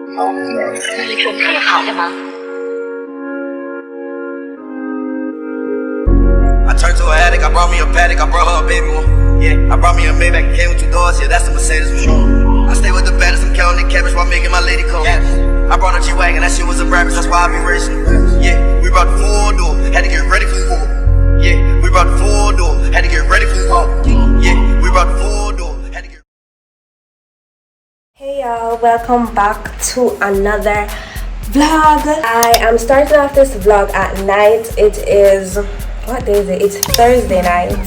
你准备好了吗？ I turned to an addict, I brought me a paddock, I brought her a baby one. Yeah, I brought me a Maybach, came with 2 doors, yeah, that's the Mercedes one. I stay with the baddest, I'm counting the cabbage while making my lady come. I brought a G-Wagon, that shit was a rabbit, that's why I be racing. Yeah, we brought the 4-door, had to get ready for war. Yeah, we brought the 4-door, had to get ready for war. Yeah, we brought the 4-door, had to get. Hey y'all, welcome back to another vlog. I am starting off this vlog at night. It is, what day is it? It's Thursday night.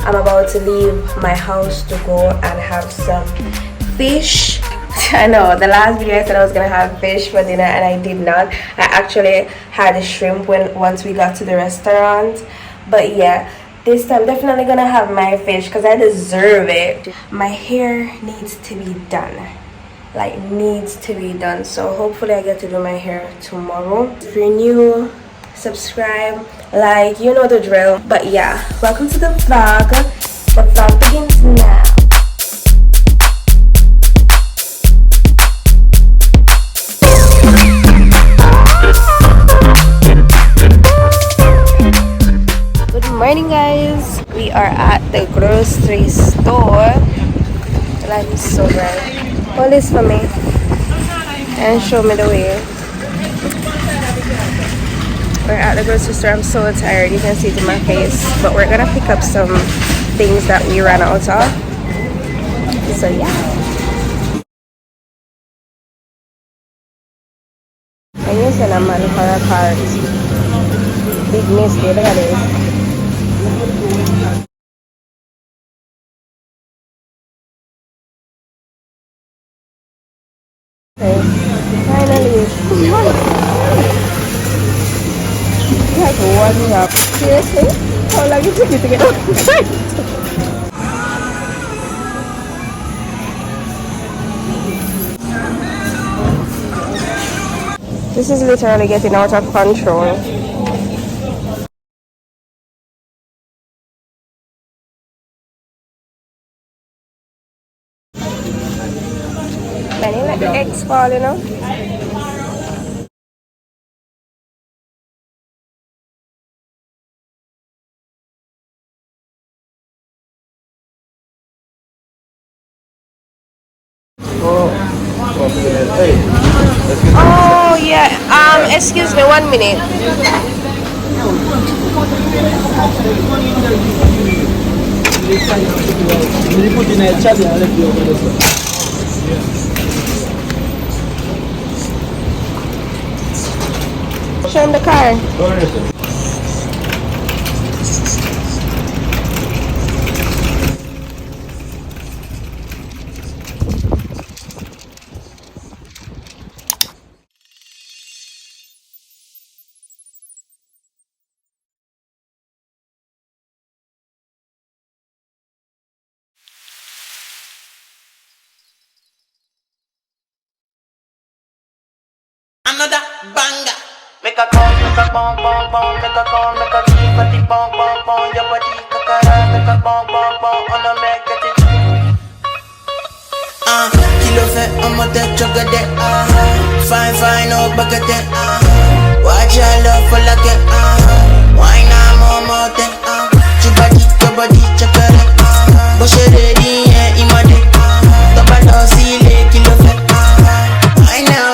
I'm about to leave my house to go and have some fish. I know the last video I said I was gonna have fish for dinner and I did not. I actually had shrimp once we got to the restaurant, but yeah, this time definitely gonna have my fish because I deserve it. My hair needs to be done, like needs to be done, so hopefully I get to do my hair tomorrow. If you're new, subscribe, like, you know the drill. But yeah, welcome to the vlog. The vlog begins now. Good morning guys, we are at the grocery store. The light is so bright. Hold this for me and show me the way. We're at the grocery store. I'm so tired, you can see it in my face, but we're gonna pick up some things that we ran out of, so yeah. And you said I'm on for a cart. Big mistake, look at this. Finally, like one up. Seriously? How long it took you to get out? This is literally getting out of control. Man, you let the eggs fall, you know? Oh yeah, excuse me 1 minute. Show him the car. Another banger. Make a call, make a bong bong bong, make a call, make a beat, but the bong bong bong, your body kakara, make a bong bong bong, on a make it. Kilo fait on my tête, chocolate, fine fine, no bucket, watch your love for like it, wine I'm on your body, chocolate, bush it ready, yeah, imade, top of the ceiling, kilo fait, I know.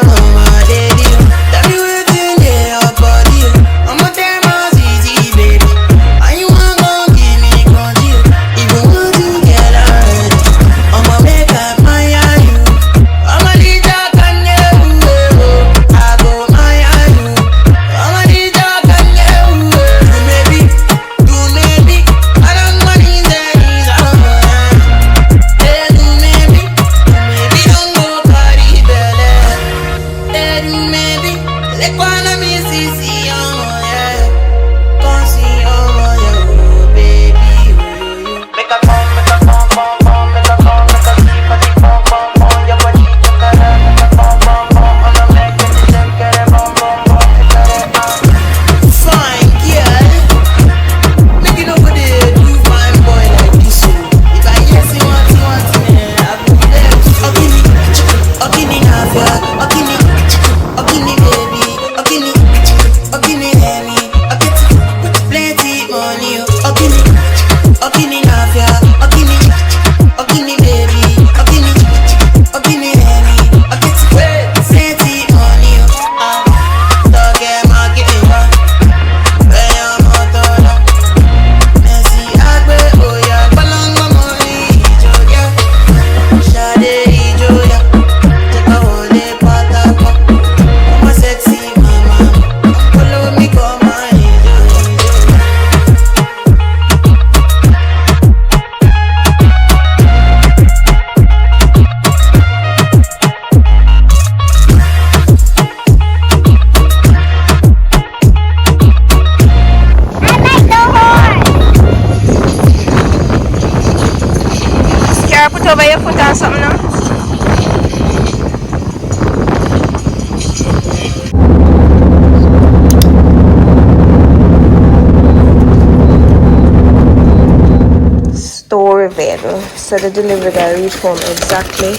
So the delivery guy reached home exactly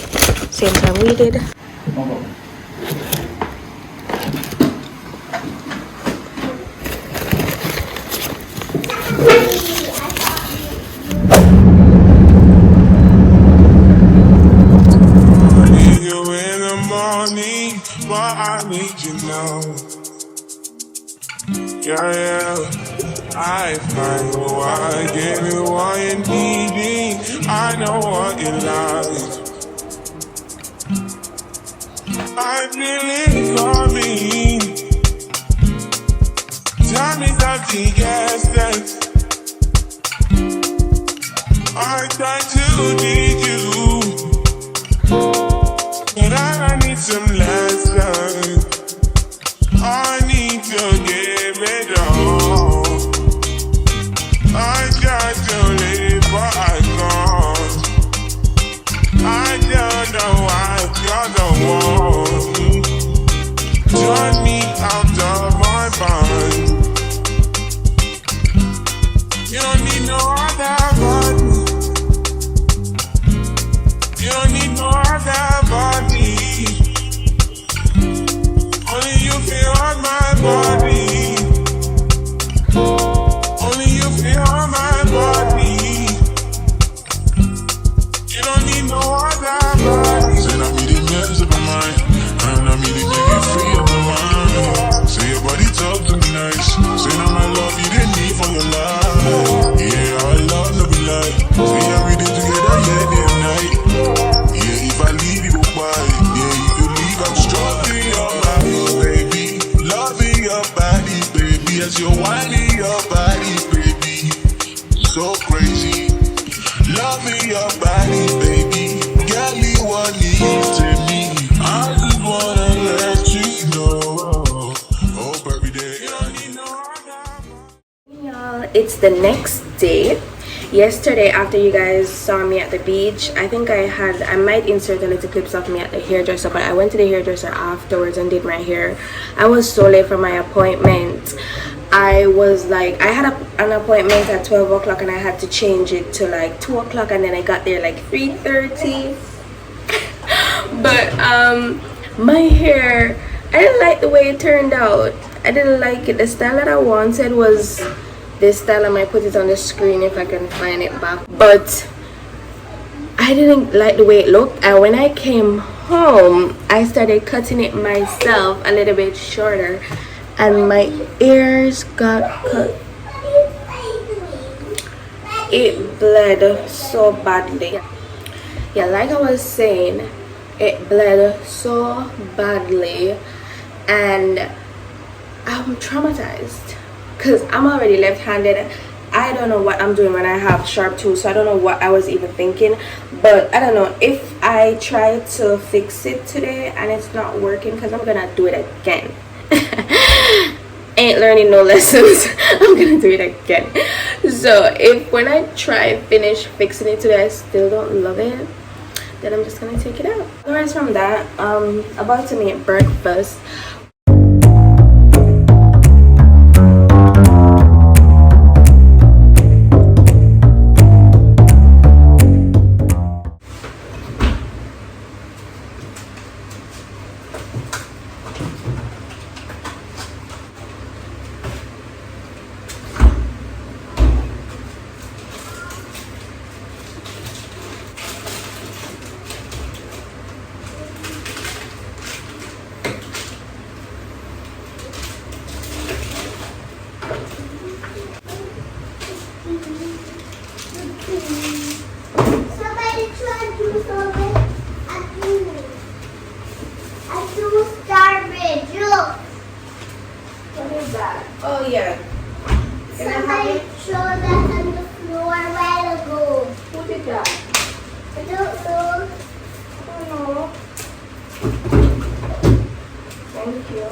same time we did. But I need you now. Yeah, I find why I give you what you need. I know what you like. I feel it coming. Tell me something, yes, that I try to need you, but I need some lessons. I need to give it all. I got to live, but I can't. I don't know why you're the one. Turn me out of my mind. You don't need no other body. You don't need no other body. Only you feel on my body. Only you feel on my body. You don't need no other body. Say not me the mess of my mind, and not me the make it free of my mind. Say your body talk to me nice. Say now my love you didn't need for your life. Yeah, our love no be lie. Say every day together, yeah, day and night. Yeah, if I leave you goodbye, yeah, you could leave. I'm struggling your body, baby. Loving your body, baby. As you're whining your body, baby. So crazy. Loving your body, baby. Girl, you want it to me. I just wanna let you know. Hope every day. You don't need no other. Y'all, it's the next day. Yesterday, after you guys saw me at the beach, I think I might insert a little clips of me at the hairdresser, but I went to the hairdresser afterwards and did my hair. I was so late for my appointment. I had an appointment at 12 o'clock and I had to change it to like 2 o'clock, and then I got there like 3:30. But my hair, I didn't like the way it turned out. I didn't like it. The style that I wanted was this style. I might put it on the screen if I can find it back, but I didn't like the way it looked. And when I came home, I started cutting it myself a little bit shorter, and my ears got cut. It bled so badly. Yeah, like I was saying, it bled so badly, and I'm traumatized because I'm already left-handed. I don't know what I'm doing when I have sharp tools, so I don't know what I was even thinking. But I don't know if I try to fix it today and it's not working, because I'm gonna do it again. Ain't learning no lessons. I'm gonna do it again. So if when I finish fixing it today, I still don't love it, then I'm just gonna take it out. Otherwise from that, about to make breakfast. Oh yeah. Somebody threw that on the floor a while ago. Who did that? I don't know. Oh no. Thank you.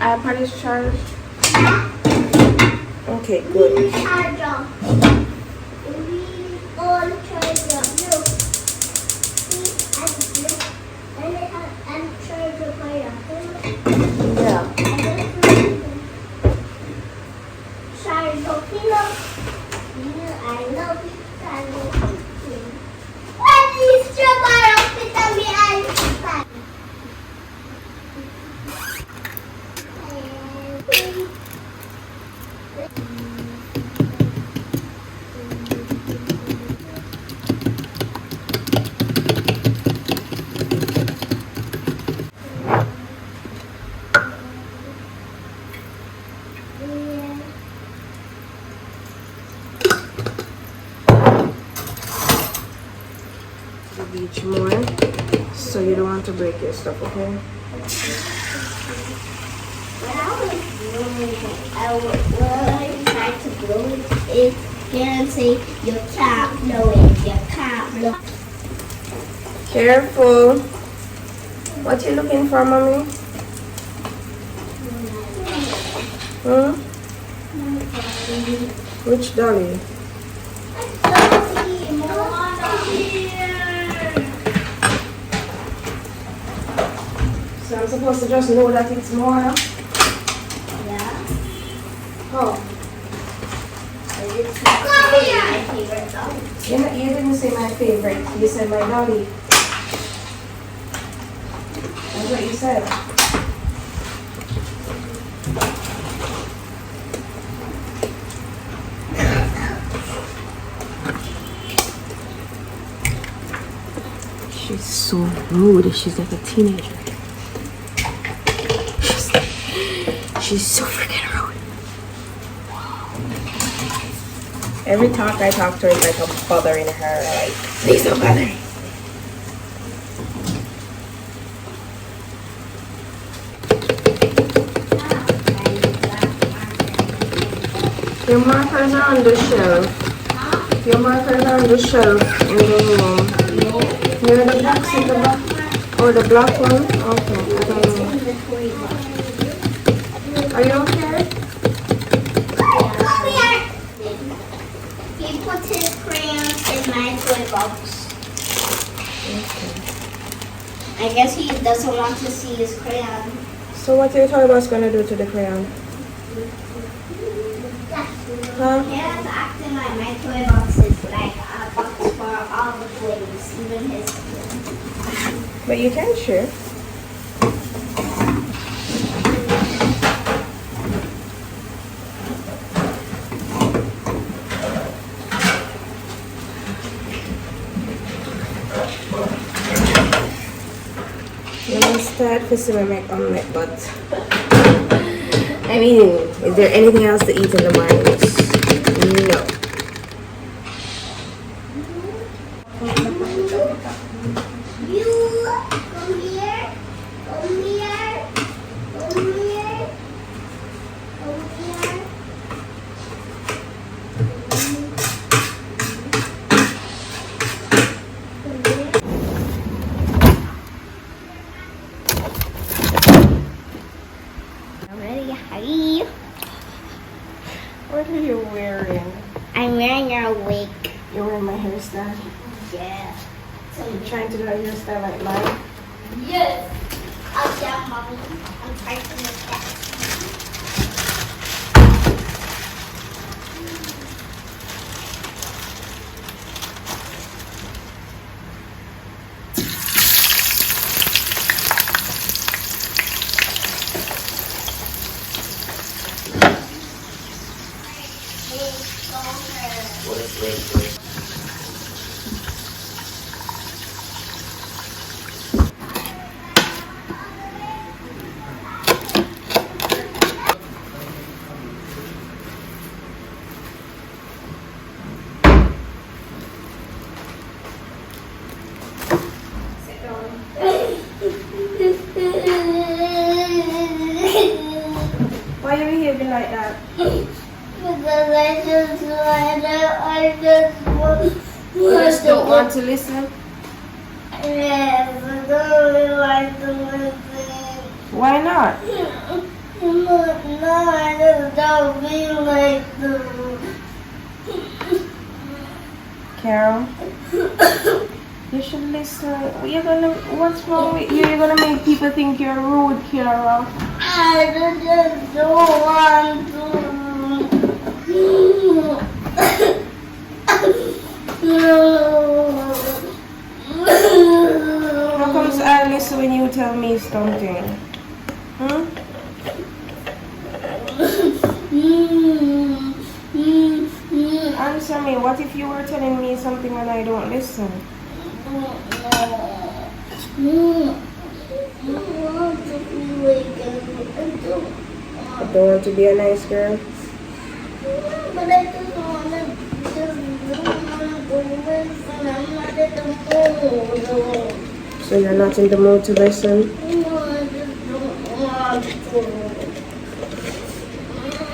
iPad is charged. iPad is charged. Okay, good. Charger. We all charger. Look. See, and it has a charger fire. Yeah. Charger. I love you, charger. What is charger? Kita mi alpha. Each more, so you don't want to break your stuff, okay? When I tried to blow it, it can say you can't blow it, you can't blow it. Careful. What you looking for, mommy? Hmm? Which dolly? So I'm supposed to just know that it's more? Yeah. Oh. Come here. My favorite dog. You didn't say my favorite. You said my dolly. That's what you said. She's so rude. She's like a teenager. She's so freaking rude. Every talk I talk to her is like I'm bothering her. Like, please don't bother me. Your markers are on the shelf. Your markers are on the shelf in the room. Near the box in the back. Oh, the black one? Okay, I don't know. Are you okay? Come here. He put his crayons in my toy box. I guess he doesn't want to see his crayon. So what your toy box gonna do to the crayon? Huh? He was acting like my toy box is like a box for all the toys, even his toys. But you can share. Let me start to see my make omelette, but I mean, is there anything else to eat in the morning? No. You come here, come here, come here, come here. I'm ready. Hi. What are you wearing? I'm wearing your wig. You're wearing my hairstyle. Yeah. You're trying to do a hairstyle like mine. Yes. Oh yeah, mommy. I'm trying to make that. Why are you behaving like that? Because I just want You just don't want to listen? Yes, I don't really like to listen. Why not? No, I just don't feel like Carol, you should listen. What's wrong with you? You're gonna make people think you're rude, Carol. I just don't want How comes I listen when you tell me something? Hmm? Answer me. What if you were telling me something and I don't listen? I don't want to be a nice girl. But I just want to go listen. I'm not in the mood. So you're not in the mood to listen? No, I just don't want to.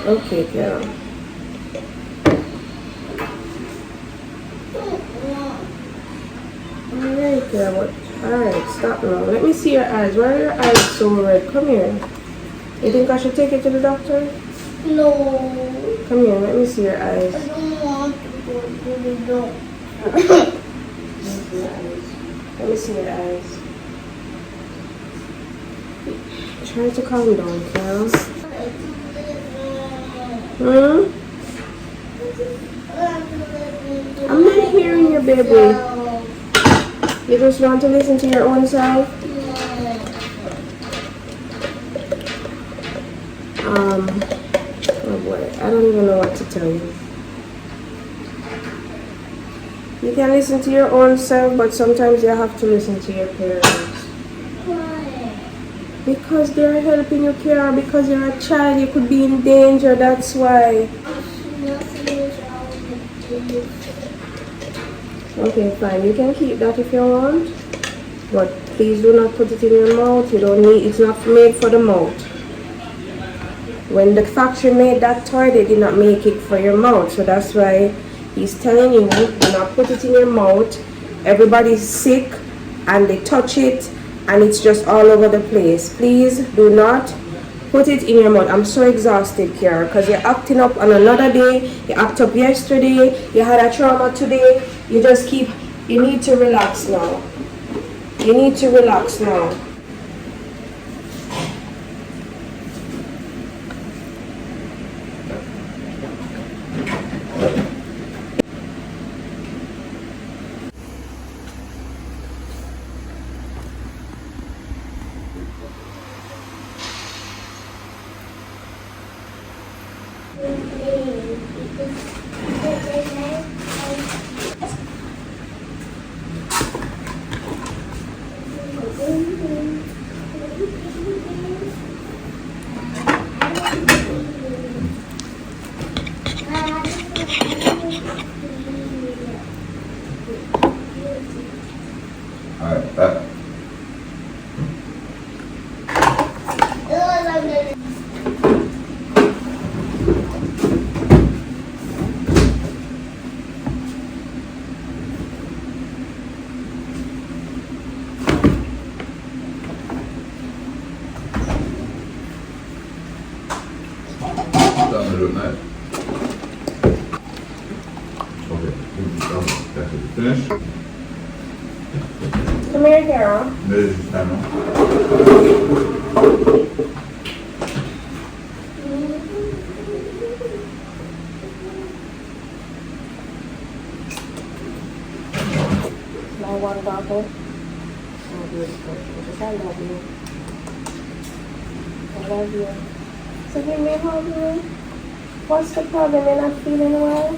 Okay, Carol. Alright, Carol. Alright, stop now. Let me see your eyes. Why are your eyes so red? Come here. You think I should take you to the doctor? No, Come here, let me see your eyes. I don't want to go to the doctor. Let me see your eyes. Try to calm down, Carol. Hmm? I'm not hearing you, baby. You just want to listen to your own self? Oh boy, I don't even know what to tell you. You can listen to your own self, but sometimes you have to listen to your parents. Because they're helping you, Kara. Because you're a child, you could be in danger, that's why. Okay, fine. You can keep that if you want. But please do not put it in your mouth. You don't need, it's not made for the mouth. When the factory made that toy, they did not make it for your mouth. So that's why he's telling you, do not put it in your mouth. Everybody's sick and they touch it and it's just all over the place. Please do not put it in your mouth. I'm so exhausted, Kiara, because you're acting up on another day. You act up yesterday. You had a trauma today. You just keep, you need to relax now. You need to relax now. Finish? Come here, Carol. There's your timer. My one daughter. Oh, beautiful. Because I love you. I love you. So give me a hug, Lou. What's the problem? You're not feeling well?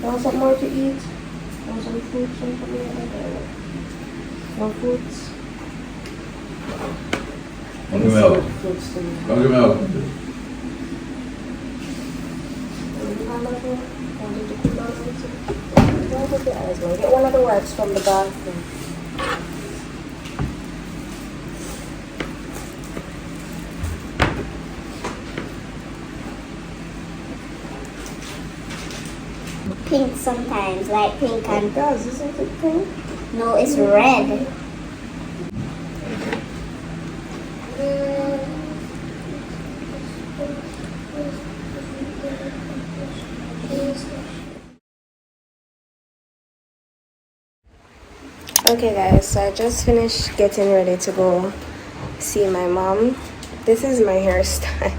Want some more to eat? Want some fruit? Some fruits? Look at milk. Fruits to me. Look at milk. Don't put your eyes on. Get one of the wipes from the bathroom. Pink sometimes, like pink and... It does, isn't it pink? No, it's red. Okay guys, so I just finished getting ready to go see my mom. This is my hairstyle.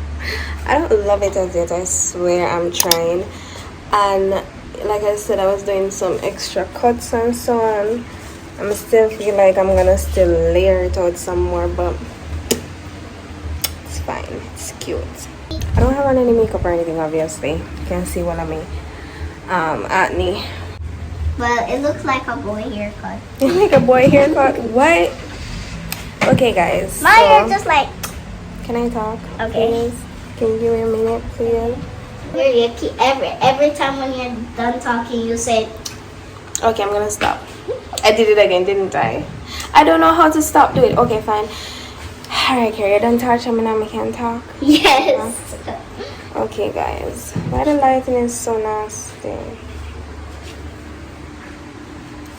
I don't love it as yet, I swear. I'm trying, and like I said, I was doing some extra cuts and so on. I'm still feel like I'm gonna still layer it out some more, but it's fine, it's cute. I don't have on any makeup or anything, obviously. You can see one of me acne. Well, it looks like a boy haircut. You make a boy haircut? What? Okay, guys. My hair just like. Can I talk? Okay. Please? Can you give me a minute, please? You keep every time when you're done talking, you say. Okay, I'm gonna stop. I did it again, didn't I? I don't know how to stop doing it. Okay, fine. Alright, Carrie, you done touch me now, I can talk. Yes. Okay, guys. Why the lighting is so nasty?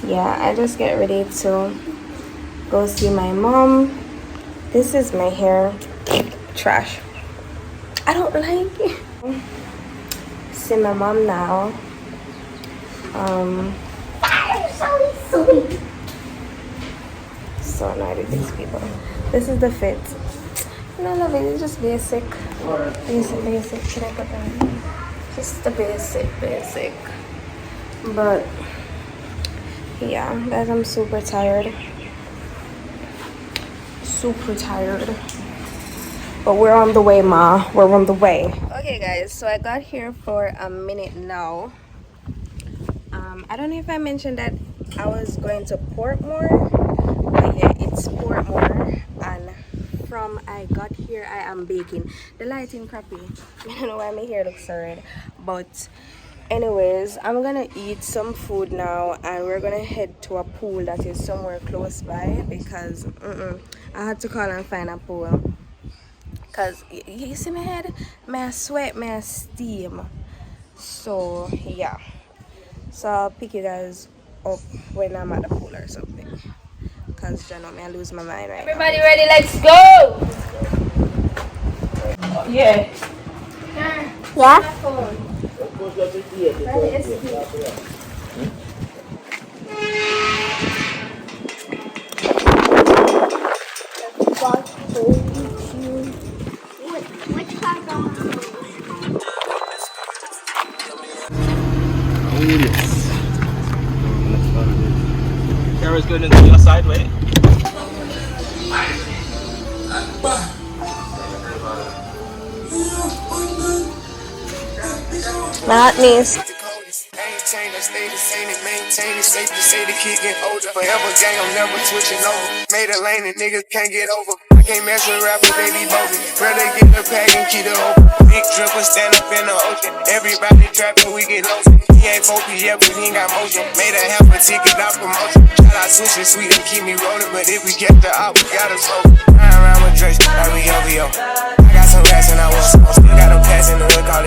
Yeah, I just get ready to go see my mom. This is my hair. Trash. I don't like it. See my mom now. So annoyed with these people. This is the fit. And I love it. It's just basic. Basic. Can I put that? Just the basic. But yeah, guys, I'm super tired. But we're on the way, ma. We're on the way. Okay, guys, so I got here for a minute now. I don't know if I mentioned that I was going to Portmore, but yeah, it's Portmore, and from I got here, I am baking. The lighting crappy. I don't know why my hair looks so red, but anyways, I'm gonna eat some food now, and we're gonna head to a pool that is somewhere close by, because I had to call and find a pool. Cause you see my head, my sweat, my steam. So yeah, so I'll pick you guys up when I'm at the pool or something. Cause you know me, I lose my mind right Everybody ready? Let's go! Yeah. Which car going? Camera's going into your side, wait. Not nice. Maintain, I stay the same and maintain it. Safe to say the kid get older. Forever gang, I'm never switching over. Made a lane and niggas can't get over. I can't mess with rappers, they be bogus. Rather get the pack and keep it open. Big dripper stand up in the ocean. Everybody trapping, we get lost. He ain't 4P yet, but he ain't got motion. Made a half a ticket out promotion. Shout out switching sweet and keep me rolling. But if we get the op, we gotta slow. Ride around with Drake, like we OVO. I got some rats and I want some. Still got them pass in the hood, call it